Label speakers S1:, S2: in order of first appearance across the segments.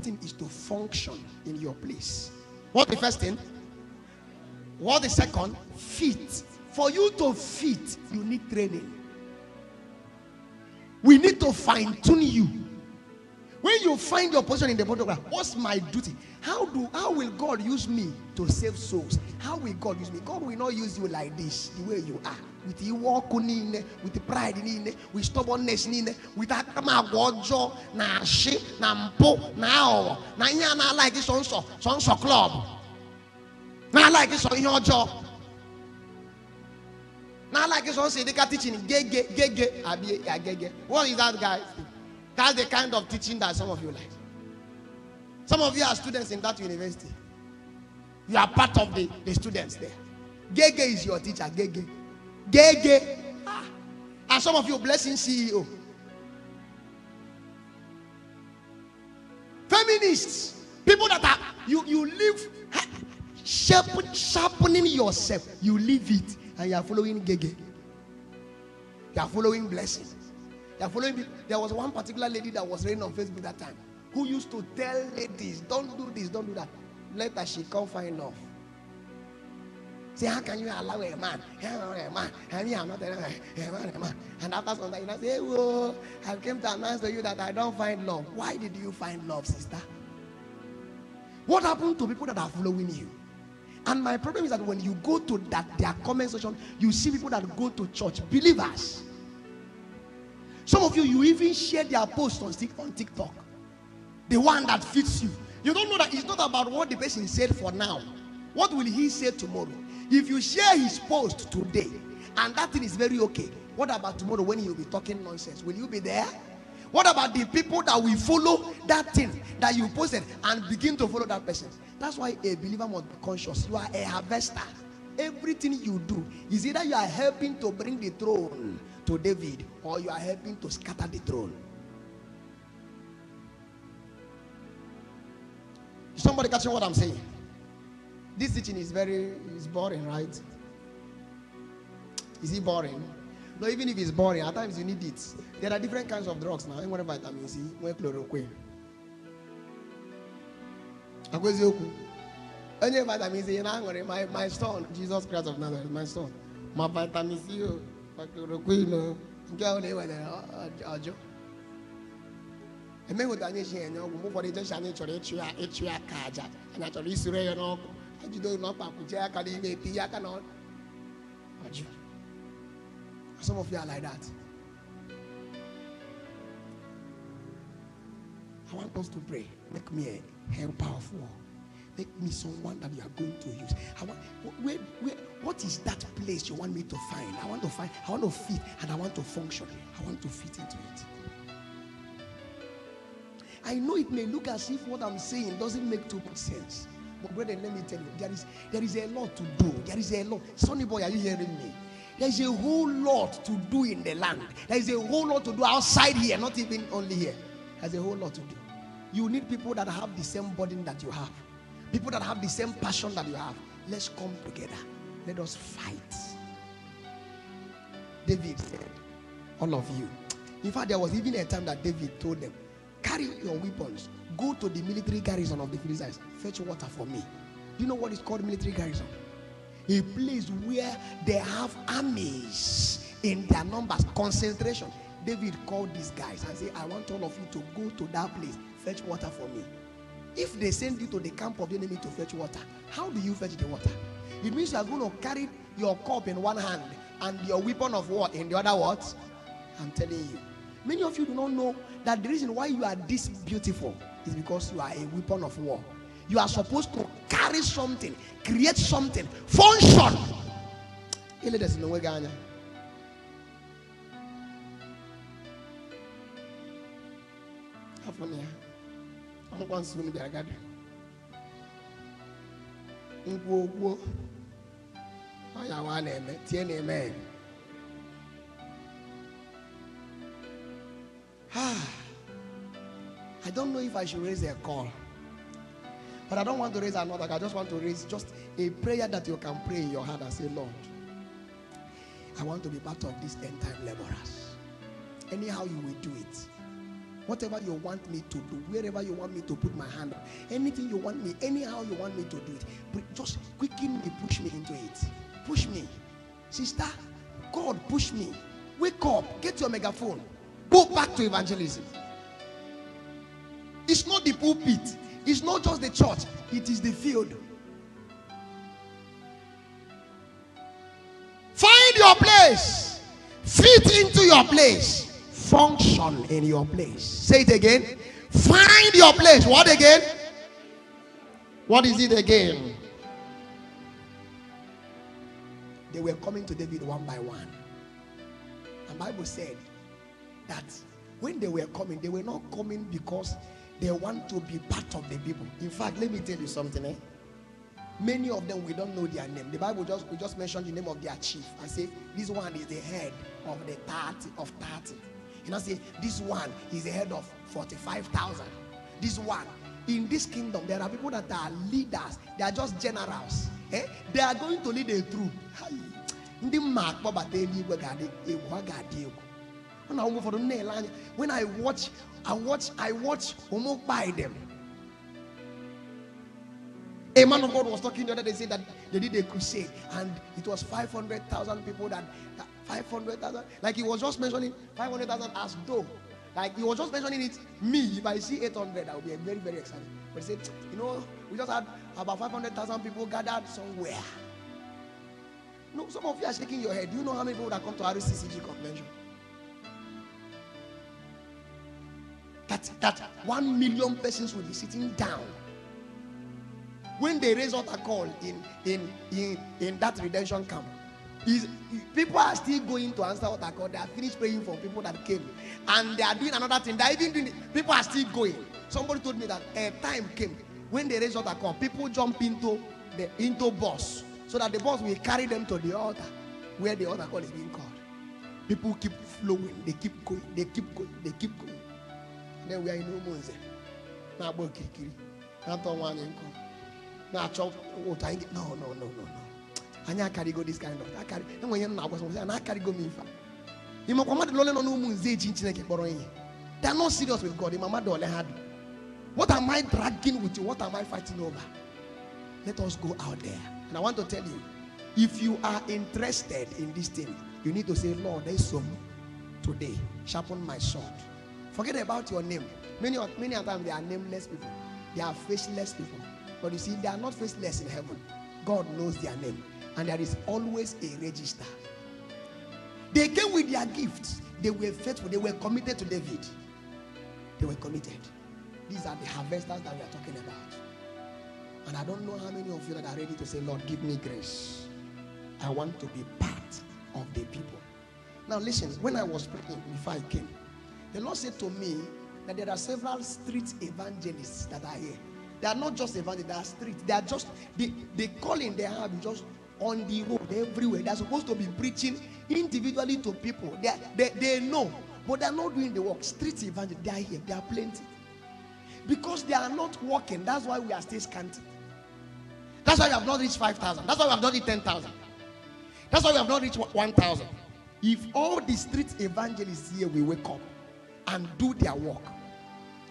S1: thing is to function in your place. What's the first thing? What the second? Fit. For you to fit, you need training. We need to fine-tune you. When you find your position in the body, what's my duty? How will God use me to save souls? How will God use me? God will not use you like this, the way you are. With the walk with the pride, with stubbornness, with that wajo, na she, na mpo, na na like this so club. Na like this on your job. Na like this on say they got teaching Geh Geh, Geh Geh, Geh Geh. What is that, guys? That's the kind of teaching that some of you like. Some of you are students in that university. You are part of the students there. Geh Geh is your teacher. Geh Geh. Geh Geh. And some of you blessing CEO. Feminists. People that are, you live sharpening yourself. You live it. And you are following Geh Geh. You are following blessing. You are following. There was one particular lady that was reigning on Facebook that time, who used to tell ladies, don't do this, don't do that. Later she can't find love. Say, how can you allow a man? I mean, I'm not a man. And after some time, you say, oh, I came to announce to you that I don't find love. Why did you find love, sister? What happened to people that are following you? And my problem is that when you go to their comment section, you see people that go to church, believers. Some of you even share their posts on TikTok. The one that fits you. You don't know that it's not about what the person said for now. What will he say tomorrow? If you share his post today, and that thing is very okay, what about tomorrow when he will be talking nonsense? Will you be there? What about the people that will follow that thing that you posted and begin to follow that person? That's why a believer must be conscious. You are a harvester. Everything you do is either you are helping to bring the throne to David, or you are helping to scatter the throne. Is somebody catching what I'm saying? This teaching is boring, right? Is it boring? No, even if it's boring, at times you need it. There are different kinds of drugs now. One vitamin C, one chloroquine. Any vitamin C, my son, Jesus Christ of Nazareth, my son. My vitamin C, my chloroquine, and then with Daniel, move for the just and it's your card, and actually, Israel, and you don't know about Jack, and you may be Yakanon. Some of you are like that. I want us to pray. Make me a helper of war. Make me someone that you are going to use. What is that place you want me to find? I want to fit, and I want to function. I want to fit into it. I know it may look as if what I'm saying doesn't make too much sense. But brother, let me tell you, there is a lot to do. There is a lot. Sonny boy, are you hearing me? There is a whole lot to do in the land. There is a whole lot to do outside here, not even only here. There's a whole lot to do. You need people that have the same burden that you have. People that have the same passion that you have. Let's come together. Let us fight. David said, all of you. In fact, there was even a time that David told them, carry your weapons. Go to the military garrison of the Philistines. Fetch water for me. You know what is called military garrison? A place where they have armies in their numbers, concentration. David called these guys and said, I want all of you to go to that place, fetch water for me. If they send you to the camp of the enemy to fetch water, how do you fetch the water? It means you are going to carry your cup in one hand and your weapon of war in the other. What? I'm telling you. Many of you do not know that the reason why you are this beautiful is because you are a weapon of war. You are supposed to carry something, create something, function. I don't know if I should raise a call, but I don't want to raise another. I just want to raise just a prayer that you can pray in your heart and say, Lord, I want to be part of these end time laborers. Anyhow you will do it. Whatever you want me to do, wherever you want me to put my hand on, anything you want me, anyhow you want me to do it, but just quicken me, push me into it. Push me. Sister, God, push me. Wake up, get your megaphone. Go back to evangelism. It's not the pulpit. It's not just the church. It is the field. Find your place. Fit into your place. Function in your place. Say it again. Find your place. What again? What is it again? They were coming to David one by one. And the Bible said that when they were coming, they were not coming because they want to be part of the people. In fact, let me tell you something. Many of them, we don't know their name. The Bible just mentioned the name of their chief and say, this one is the head of the 30. You know, say, this one is the head of 45,000. This one. In this kingdom, there are people that are leaders. They are just generals. They are going to lead a troop. When I watch almost by them. A man of God was talking the other day, said that they did a crusade and it was 500,000 people that 500,000. Like he was just mentioning 500,000 as though. Like he was just mentioning it. Me, if I see 800, I will be very, very excited. But he said, you know, we just had about 500,000 people gathered somewhere. No, some of you are shaking your head. Do you know how many people that come to RCCG convention? That 1 million persons will be sitting down. When they raise altar call in that redemption camp, people are still going to answer altar call. They are finished praying for people that came, and they are doing another thing. They are even doing it. People are still going. Somebody told me that a time came when they raise altar call, people jump into bus so that the bus will carry them to the altar where the altar call is being called. People keep flowing. They keep going. They keep going. They keep going. Then we are in Umunze. Now, no. I can't carry go this kind of. I carry. And when you're not, I carry go me. They are not serious with God. What am I dragging with you? What am I fighting over? Let us go out there. And I want to tell you, if you are interested in this thing, you need to say, Lord, there is some today. Sharpen my sword. Forget about your name. Many times they are nameless people. They are faceless people. But you see, they are not faceless in heaven. God knows their name. And there is always a register. They came with their gifts. They were faithful. They were committed to David. They were committed. These are the harvesters that we are talking about. And I don't know how many of you that are ready to say, Lord, give me grace. I want to be part of the people. Now listen, when I was praying before I came, the Lord said to me that there are several street evangelists that are here. They are not just evangelists, they are street. They are just, the calling they have is just on the road everywhere. They are supposed to be preaching individually to people. They know, but they are not doing the work. Street evangelists, they are here, they are plenty. Because they are not working, that's why we are still scanty. That's why we have not reached 5,000. That's why we have not reached 10,000. That's why we have not reached 1,000. If all the street evangelists here will wake up and do their work,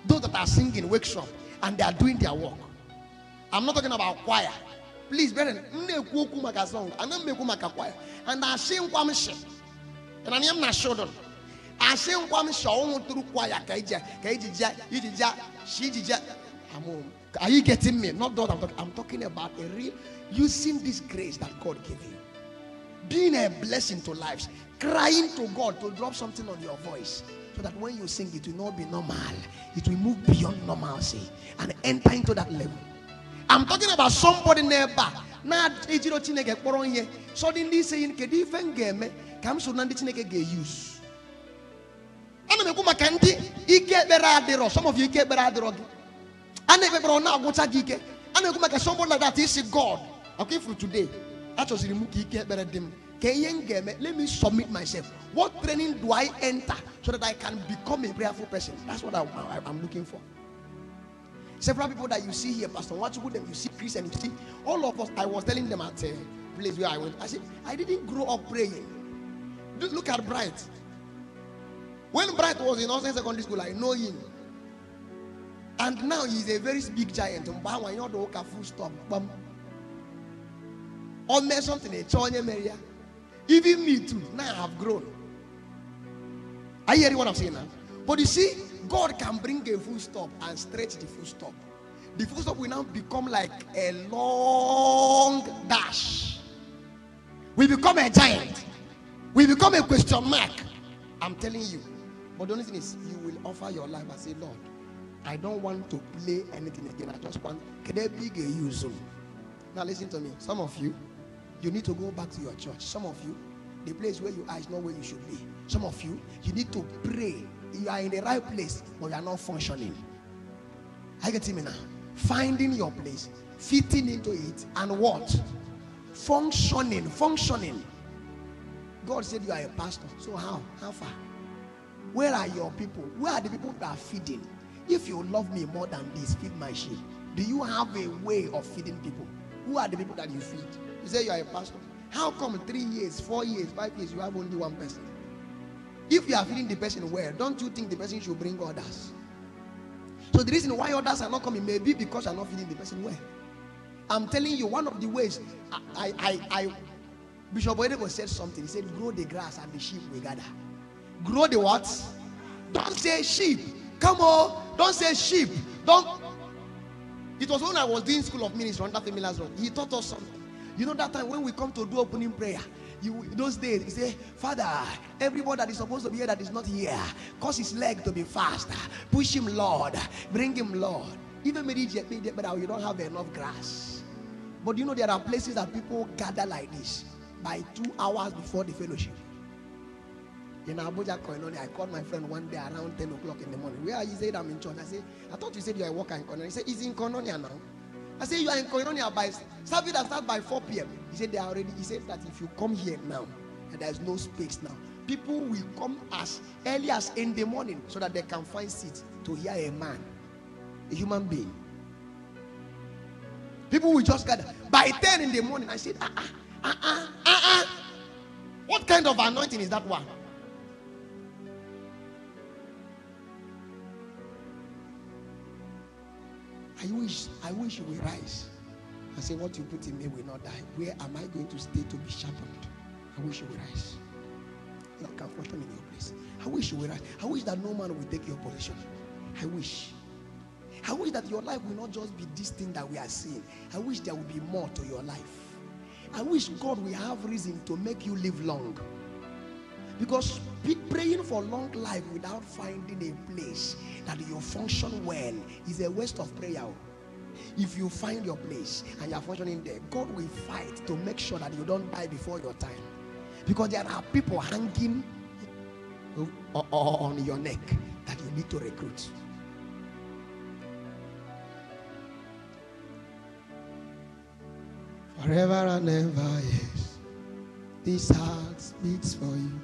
S1: those that are singing workshop and they are doing their work. I'm not talking about choir. Please, brethren, and I sing one shit, and I am not sure. I sing one show through choir. Are you getting me? Not that I'm talking about a real using this grace that God gave you, being a blessing to lives, crying to God to drop something on your voice, so that when you sing, it will not be normal. It will move beyond normalcy and enter into that level. I'm talking about somebody nearby. Now, suddenly saying, "Can even game? Come so nandi chineke get use." Some of you get better. And somebody like that is God. Okay, for today, let me submit myself. What training do I enter so that I can become a prayerful person? That's what I'm looking for. Several people that you see here, Pastor, watch them, you see Chris, and you see all of us. I was telling them at a place where I went. I said, I didn't grow up praying. Look at Bright. When Bright was in Austin Secondary School, I know him. And now he's a very big giant. Full stop. Or something. Even me too. Now I have grown. Are you hearing what I'm saying now? But you see, God can bring a full stop and stretch the full stop. The full stop will now become like a long dash. We become a giant. We become a question mark. I'm telling you. But the only thing is, you will offer your life and say, Lord, I don't want to play anything again. I just want, can there be a use? Now listen to me. Some of you, you need to go back to your church. Some of you, the place where you are is not where you should be. Some of you, you need to pray. You are in the right place, but you are not functioning. I get me now. Finding your place, fitting into it, and what? Functioning. God said you are a pastor. So how? How far? Where are your people? Where are the people that are feeding? If you love me more than this, feed my sheep. Do you have a way of feeding people? Who are the people that you feed? You say you are a pastor. How come 3 years, 4 years, 5 years, you have only one person? If you are feeding the person well, don't you think the person should bring others? So the reason why others are not coming may be because you are not feeding the person well. I'm telling you, one of the ways, Bishop Oedebo said something. He said, grow the grass and the sheep will gather. Grow the what? Don't say sheep. Come on. Don't say sheep. Don't. It was when I was doing school of ministry under Femila's Road. He taught us something. You know that time when we come to do opening prayer, those days, he say, Father, everybody that is supposed to be here that is not here, cause his leg to be fast. Push him, Lord. Bring him, Lord. Even but you don't have enough grass. But you know there are places that people gather like this by 2 hours before the fellowship. In Abuja, Koinonia, I called my friend one day around 10 o'clock in the morning. Where are you? He said, I'm in church. I said, I thought you said you are a worker in Koinonia. He said, he's in Koinonia now. I said, you are in Koinonia by service that starts by 4 p.m. He said, they are already. He said that if you come here now, and there's no space now, people will come as early as in the morning so that they can find seats to hear a man, a human being. People will just gather. By 10 in the morning, I said, what kind of anointing is that one? I wish you will rise and say, what you put in me will not die. Where am I going to stay to be sharpened? I wish you will rise. You can function in your place. I wish you will rise. I wish that no man will take your position. I wish that your life will not just be this thing that we are seeing. I wish there will be more to your life. I wish God will have reason to make you live long. Because praying for long life without finding a place that you function well is a waste of prayer. If you find your place and you are functioning there, God will fight to make sure that you don't die before your time. Because there are people hanging on your neck that you need to recruit. Forever and ever, yes, this heart beats for you.